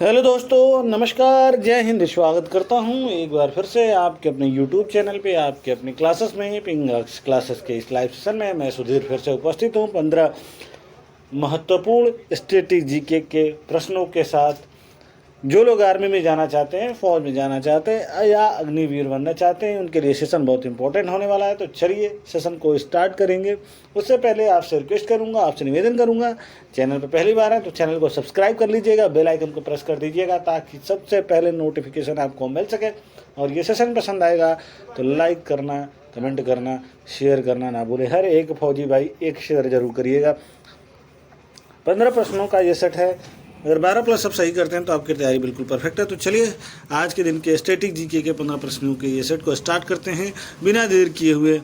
Hello दोस्तों, नमस्कार, जय हिंद। स्वागत करता हूं एक बार फिर से आपके अपने यूट्यूब चैनल पे, आपके अपनी क्लासेस में, पिंगक्स क्लासेस के इस लाइव सेशन में मैं सुधीर फिर से उपस्थित हूं 15 महत्वपूर्ण स्टैटिक जीके के प्रश्नों के साथ। जो लोग आर्मी में जाना चाहते हैं, फौज में जाना चाहते हैं या अग्निवीर बनना चाहते हैं, उनके लिए सेशन बहुत इंपॉर्टेंट होने वाला है। तो चलिए सेशन को स्टार्ट करेंगे। उससे पहले आपसे रिक्वेस्ट करूंगा, आपसे निवेदन करूंगा, चैनल पर पहली बार है तो चैनल को सब्सक्राइब कर लीजिएगा, बेल आइकन को प्रेस कर दीजिएगा ताकि सबसे पहले नोटिफिकेशन आपको मिल सके। और ये सेशन पसंद आएगा तो लाइक करना, कमेंट करना, शेयर करना ना भूलें। हर एक फौजी भाई एक शेयर जरूर करिएगा। 15 प्रश्नों का ये सेट है। अगर 12 प्लस सब सही करते हैं तो आपकी तैयारी बिल्कुल परफेक्ट है। तो चलिए आज के दिन के स्टैटिक जीके के 15 प्रश्नों के ये सेट को स्टार्ट करते हैं बिना देर किए हुए।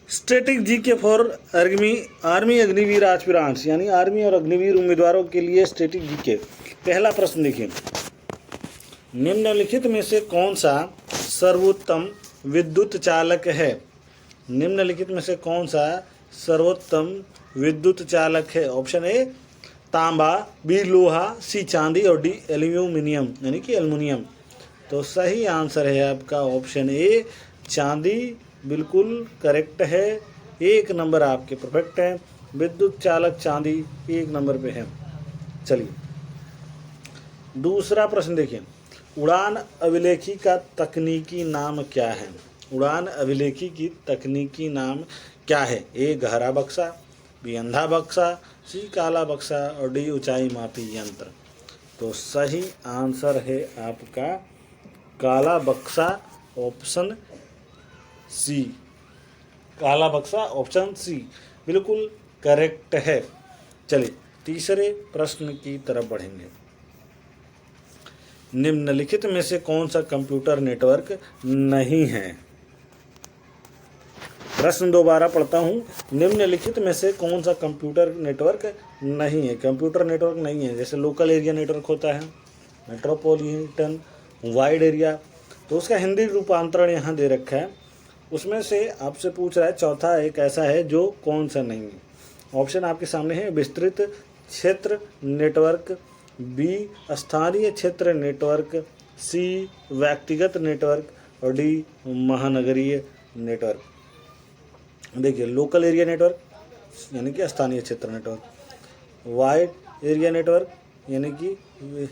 Static GK for army Agniveer aspirants, यानी आर्मी और अग्निवीर उम्मीदवारों के लिए स्टैटिक जीके। पहला प्रश्न देखिए, निम्नलिखित में से कौन सा सर्वोत्तम विद्युत चालक है? निम्नलिखित में से कौन सा सर्वोत्तम विद्युत चालक है? ऑप्शन ए तांबा, बी लोहा, सी चांदी और डी एल्यूमिनियम यानी कि एल्युमिनियम। तो सही आंसर है आपका ऑप्शन ए चांदी, बिल्कुल करेक्ट है। एक नंबर आपके परफेक्ट है। विद्युत चालक चांदी एक नंबर पे है। चलिए दूसरा प्रश्न देखिए, उड़ान अभिलेखी का तकनीकी नाम क्या है? उड़ान अभिलेखी की तकनीकी नाम क्या है? ए गहरा बक्सा, बी अंधा बक्सा, सी काला बक्सा और डी ऊंचाई मापी यंत्र। तो सही आंसर है आपका काला बक्सा, ऑप्शन सी। काला बक्सा ऑप्शन सी बिल्कुल करेक्ट है। चलिए तीसरे प्रश्न की तरफ बढ़ेंगे। निम्नलिखित में से कौन सा कंप्यूटर नेटवर्क नहीं है? प्रश्न दोबारा पढ़ता हूँ, निम्नलिखित में से कौन सा कंप्यूटर नेटवर्क नहीं है? कंप्यूटर नेटवर्क नहीं है, जैसे लोकल एरिया नेटवर्क होता है, मेट्रोपॉलिटन, वाइड एरिया। तो उसका हिंदी रूपांतरण यहाँ दे रखा है। उसमें से आपसे पूछ रहा है चौथा एक ऐसा है जो कौन सा नहीं है। ऑप्शन आपके सामने है, विस्तृत क्षेत्र नेटवर्क, बी स्थानीय क्षेत्र नेटवर्क, सी व्यक्तिगत नेटवर्क और डी महानगरीय नेटवर्क। देखिए, लोकल एरिया नेटवर्क यानी कि स्थानीय क्षेत्र नेटवर्क, वाइड एरिया नेटवर्क यानी कि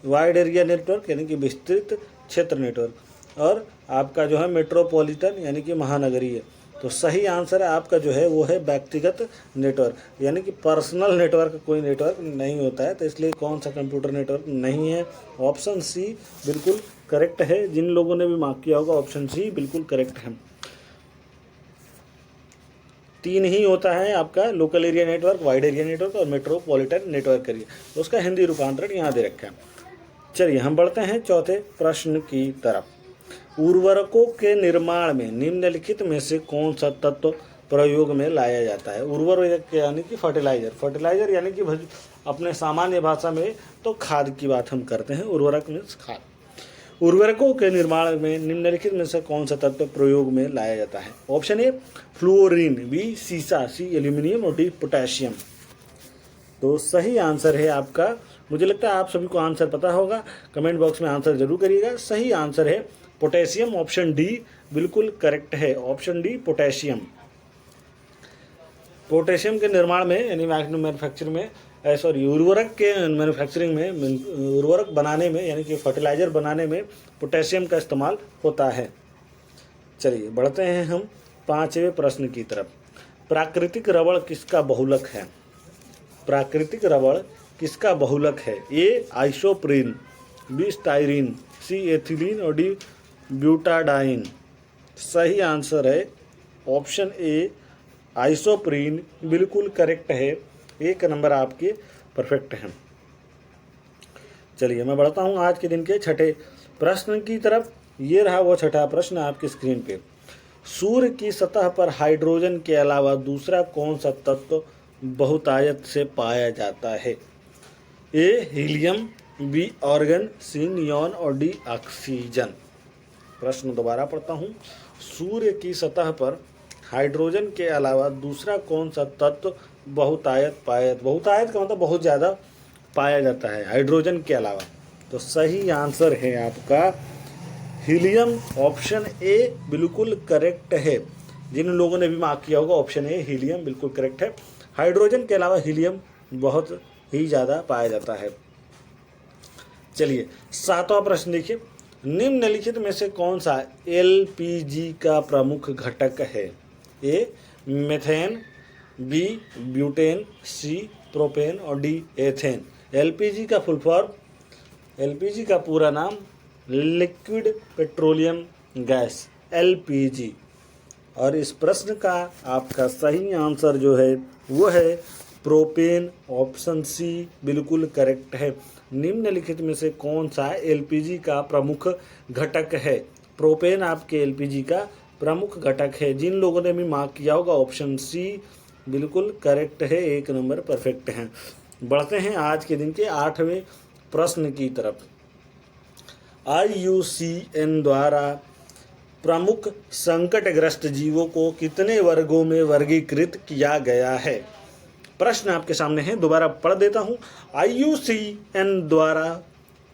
वाइड एरिया नेटवर्क यानी कि विस्तृत क्षेत्र नेटवर्क, और आपका जो है मेट्रोपॉलिटन यानी कि महानगरीय। तो सही आंसर है आपका जो है वो है व्यक्तिगत नेटवर्क, यानी कि पर्सनल नेटवर्क कोई नेटवर्क नहीं होता है। तो इसलिए कौन सा कंप्यूटर नेटवर्क नहीं है? ऑप्शन सी बिल्कुल करेक्ट है। जिन लोगों ने भी मार्क किया होगा ऑप्शन सी बिल्कुल करेक्ट है। 3 ही होता है आपका, local area network, wide area network और मेट्रोपॉलिटन नेटवर्क करिए। तो उसका हिंदी रूपांतरण यहाँ दे रखा है। चलिए हम बढ़ते हैं चौथे प्रश्न की तरफ। उर्वरकों के निर्माण में निम्नलिखित में से कौन सा तत्व प्रयोग में लाया जाता है? उर्वरक यानी कि फर्टिलाइजर यानी कि अपने सामान्य भाषा में तो खाद की बात हम करते हैं। उर्वरक में खाद। उर्वरकों के निर्माण में निम्नलिखित में से कौन सा तत्व प्रयोग में लाया जाता है? ऑप्शन ए फ्लोरीन, बी सीसा, सी एल्यूमिनियम और डी पोटेशियम। तो सही आंसर है आपका, मुझे लगता है आप सभी को आंसर पता होगा, कमेंट बॉक्स में आंसर जरूर करिएगा। सही आंसर है पोटेशियम, ऑप्शन डी बिल्कुल करेक्ट है। Option D potassium. पोटेशियम के निर्माण में यानी मैन्युफैक्चरिंग में, उर्वरक के मैन्युफैक्चरिंग में, उर्वरक बनाने में यानी कि फर्टिलाइजर बनाने में पोटेशियम का इस्तेमाल होता है। चलिए बढ़ते हैं हम 5वें प्रश्न की तरफ। प्राकृतिक रबड़ किसका बहुलक है? प्राकृतिक रबड़ किसका बहुलक है? ए आइसोप्रीन, बी स्टाइरीन, सी एथिलीन और डी ब्यूटाडाइन। सही आंसर है ऑप्शन ए आइसोप्रीन बिल्कुल करेक्ट है। एक नंबर आपके परफेक्ट हैं। चलिए मैं बढ़ता हूं आज के दिन के छठे प्रश्न की तरफ। ये रहा वो छठा प्रश्न आपकी स्क्रीन पे। सूर्य की सतह पर हाइड्रोजन के अलावा दूसरा कौन सा तत्व बहुतायत से पाया जाता है? ए हीलियम, बी ऑर्गन, सी नियॉन और डी ऑक्सीजन। प्रश्न दोबारा पढ़ता हूँ। सूर्य की सतह पर हाइड्रोजन के अलावा दूसरा कौन सा तत्व बहुतायत पायत, बहुतायत का मतलब बहुत ज़्यादा पाया जाता है हाइड्रोजन के अलावा। तो सही आंसर है आपका हीलियम, ऑप्शन ए बिल्कुल करेक्ट है। जिन लोगों ने भी मार्क किया होगा ऑप्शन ए हीलियम बिल्कुल करेक्ट है। हाइड्रोजन के अलावा हीलियम बहुत ही ज़्यादा पाया जाता है। चलिए 7वां प्रश्न देखिए, निम्नलिखित में से कौन सा एलपीजी का प्रमुख घटक है? A methane, B butane, C propane और डी एथेन। एलपीजी का फुल फॉर्म, एलपीजी का पूरा नाम लिक्विड पेट्रोलियम गैस, एलपीजी। और इस प्रश्न का आपका सही आंसर जो है वो है प्रोपेन, ऑप्शन सी बिल्कुल करेक्ट है। निम्नलिखित में से कौन सा एलपीजी का प्रमुख घटक है? प्रोपेन आपके एलपीजी का प्रमुख घटक है। जिन लोगों ने भी मार्क किया होगा ऑप्शन सी बिल्कुल करेक्ट है, 1 नंबर परफेक्ट हैं। बढ़ते हैं आज के दिन के 8वें प्रश्न की तरफ। IUCN द्वारा प्रमुख संकटग्रस्त जीवों को कितने वर्गों में वर्गीकृत किया गया है? प्रश्न आपके सामने है, दोबारा पढ़ देता हूं। IUCN द्वारा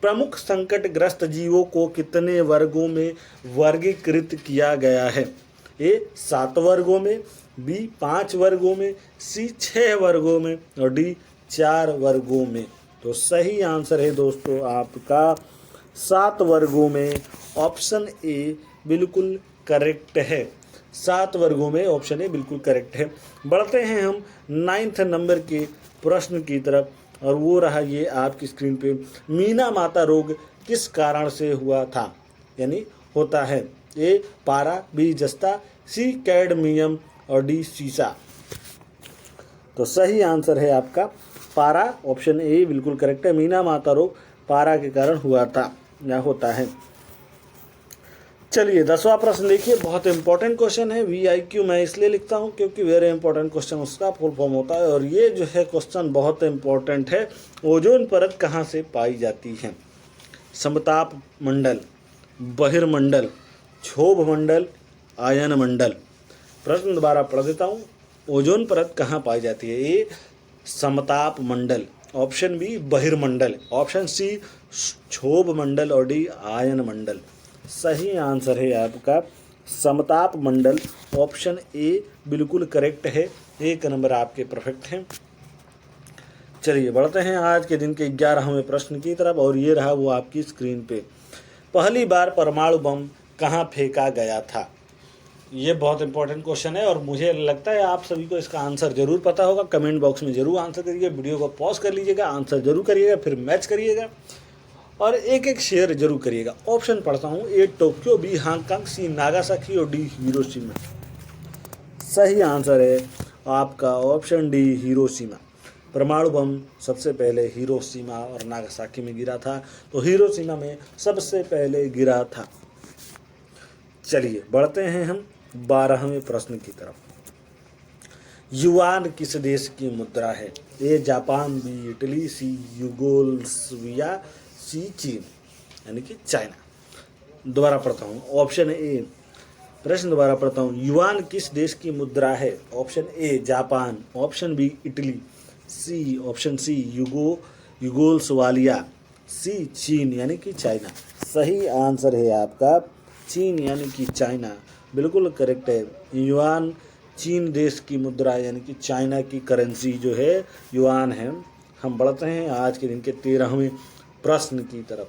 प्रमुख संकटग्रस्त जीवों को कितने वर्गों में वर्गीकृत किया गया है? ए 7 वर्गों में, बी 5 वर्गों में, सी 6 वर्गों में और डी 4 वर्गों में। तो सही आंसर है दोस्तों आपका 7 वर्गों में, ऑप्शन ए बिल्कुल करेक्ट है। 7 वर्गों में ऑप्शन ए बिल्कुल करेक्ट है। बढ़ते हैं हम 9th नंबर के प्रश्न की तरफ, और वो रहा ये आपकी स्क्रीन पे। मीना माता रोग किस कारण से हुआ था, यानी होता है? ए पारा, बी जस्ता, सी कैडमियम और डी सीसा। तो सही आंसर है आपका पारा, ऑप्शन ए बिल्कुल करेक्ट है। मीना माता रोग पारा के कारण हुआ था या होता है। चलिए 10वां प्रश्न देखिए, बहुत इंपॉर्टेंट क्वेश्चन है। VIQ मैं इसलिए लिखता हूँ क्योंकि वेरी इंपॉर्टेंट क्वेश्चन उसका फुल फॉर्म होता है, और ये जो है क्वेश्चन बहुत इंपॉर्टेंट है। ओजोन परत कहाँ से पाई जाती है? समताप मंडल, बहिर्मंडल, क्षोभ मंडल, आयन मंडल। प्रश्न दोबारा पढ़ देता हूँ। ओजोन परत कहाँ पाई जाती है? ए समताप मंडल, ऑप्शन बी बहिर्मंडल, ऑप्शन सी क्षोभ मंडल और डी आयन मंडल। सही आंसर है आपका समताप मंडल, ऑप्शन ए बिल्कुल करेक्ट है। 1 नंबर आपके परफेक्ट हैं। चलिए बढ़ते हैं आज के दिन के 11वें प्रश्न की तरफ, और ये रहा वो आपकी स्क्रीन पे। पहली बार परमाणु बम कहाँ फेंका गया था? ये बहुत इंपॉर्टेंट क्वेश्चन है, और मुझे लगता है आप सभी को इसका आंसर जरूर पता होगा। कमेंट बॉक्स में जरूर आंसर करिएगा, वीडियो को पॉज कर लीजिएगा, आंसर जरूर करिएगा, फिर मैच करिएगा और एक शेयर जरूर करिएगा। ऑप्शन पढ़ता हूँ। ए टोक्यो, बी हांगकांग, सी नागासाकी और डी हिरोशिमा। सही आंसर है आपका ऑप्शन डी हिरोशिमा। परमाणु बम सबसे पहले हिरोशिमा और नागासाकी में गिरा था, तो हिरोशिमा में सबसे पहले गिरा था। चलिए बढ़ते हैं हम 12वें प्रश्न की तरफ। युआन किस देश की मुद्रा है? A Japan, B Italy, C Yugoslavia, C चीन यानी कि चाइना। दोबारा पढ़ता हूँ। ऑप्शन ए, प्रश्न दोबारा पढ़ता हूँ। युआन किस देश की मुद्रा है? Option A Japan, option B Italy, C option C Yugoslavia, C चीन यानी कि चाइना। सही आंसर है आपका चीन यानी कि चाइना, बिल्कुल करेक्ट है। युआन चीन देश की मुद्रा यानी कि चाइना की करेंसी जो है युआन है। हम बढ़ते हैं आज के दिन के 13वें प्रश्न की तरफ।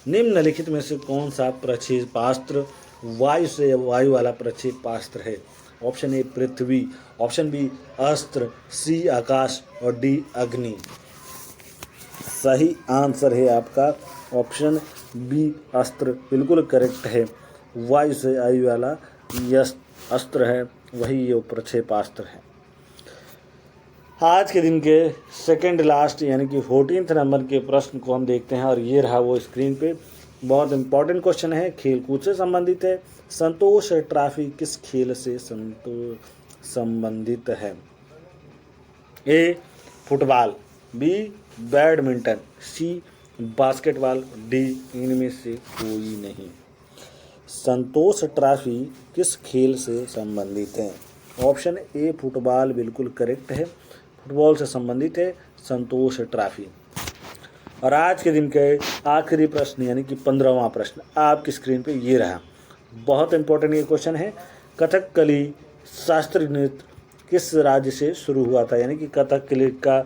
निम्नलिखित में से कौन सा प्रक्षेपास्त्र वायु से वायु वाला प्रक्षेपास्त्र है? Option A Prithvi, option B Astra, C आकाश और डी अग्नि। सही आंसर है आपका ऑप्शन बी अस्त्र, बिल्कुल करेक्ट है। वायु से वायु वाला यह अस्त्र है, वही ये प्रक्षेपास्त्र है। आज के दिन के सेकंड लास्ट यानी कि 14th नंबर के प्रश्न को हम देखते हैं, और ये रहा वो स्क्रीन पे। बहुत इंपॉर्टेंट क्वेश्चन है, खेल कूद से संबंधित है। संतोष ट्रॉफी किस खेल से संबंधित है? ए फुटबॉल, बी बैडमिंटन, सी बास्केटबॉल, डी इनमें से कोई नहीं। संतोष ट्रॉफी किस खेल से संबंधित है? ऑप्शन ए फुटबॉल बिल्कुल करेक्ट है। फुटबॉल से संबंधित है संतोष ट्रॉफी। और आज के दिन के आखिरी प्रश्न यानी कि 15वां प्रश्न आपकी स्क्रीन पे ये रहा। बहुत इंपॉर्टेंट ये क्वेश्चन है। कथकली शास्त्रीय नृत्य किस राज्य से शुरू हुआ था, यानी कि कथकली का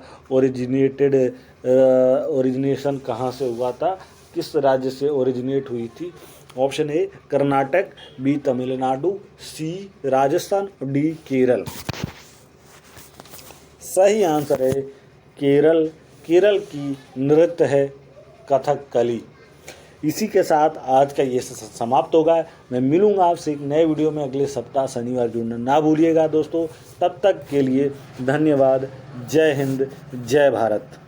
ओरिजिनेशन कहाँ से हुआ था, किस राज्य से ओरिजिनेट हुई थी। Option A Karnataka, B Tamil Nadu, C Rajasthan, D Kerala. सही आंसर है केरल। केरल की नृत्य है कथकली। इसी के साथ आज का ये समाप्त होगा। मैं मिलूंगा आपसे एक नए वीडियो में अगले सप्ताह शनिवार। जुड़ना ना भूलिएगा दोस्तों। तब तक के लिए धन्यवाद। जय हिंद, जय भारत।